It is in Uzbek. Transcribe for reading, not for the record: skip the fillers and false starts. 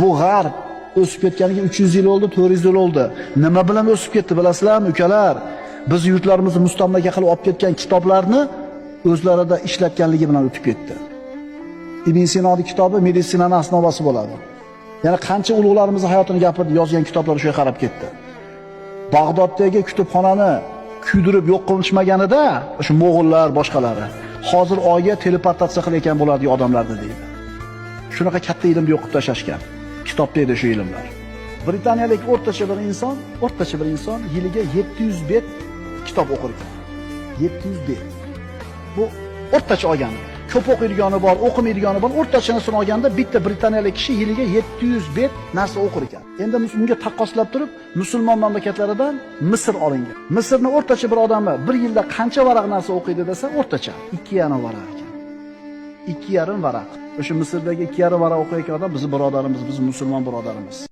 Bu g'arb o'sib ketganiga 300 yil oldi, 400 yil oldi. Nima bilan o'sib ketdi bilasizlarmi, ukalar? Biz yurtlarimizni mustamlaka qilib olib ketgan kitoblarni o'zlarida ishlatganligi bilan o'tib ketdi. Ibn Sinoning kitobi meditsinaning asnovasi bo'ladi. Yana qancha ulug'larimizni hayotini gapirib yozgan kitoblar o'sha qarab ketdi. Bag'doddagi kutubxonani kuydirib yo'q qilishmaganida o'sha mo'g'ullar boshqalari hozir oyga teleportatsiya qilayotgan bo'ladi odamlarni deydi. Shunaqa katta ilmni yo'qib tashlashgan. Kitobda edi shu ilmlar. Britaniyalik o'rtacha bir inson yiliga 700 bet kitob o'qir ekan. 700 bet. Bu o'rtacha olgani. Ko'p o'qiydigani bor, o'qimaydigani bor. O'rtachasini olganda bitta britaniyalik kishi yiliga 700 bet narsa o'qir ekan. Endi bunga taqqoslab turib, musulmon mamlakatlaridan Misr olingan. Misrning o'rtacha bir odami bir yilda qancha varaq narsa o'qiydi desa, o'rtacha 2,5 varaq ekan. 2,5 varaq. O'sha Misrdagi 2,5 varaq o'qiyotgan odam bizning birodarimiz, bizning musulmon birodarimiz.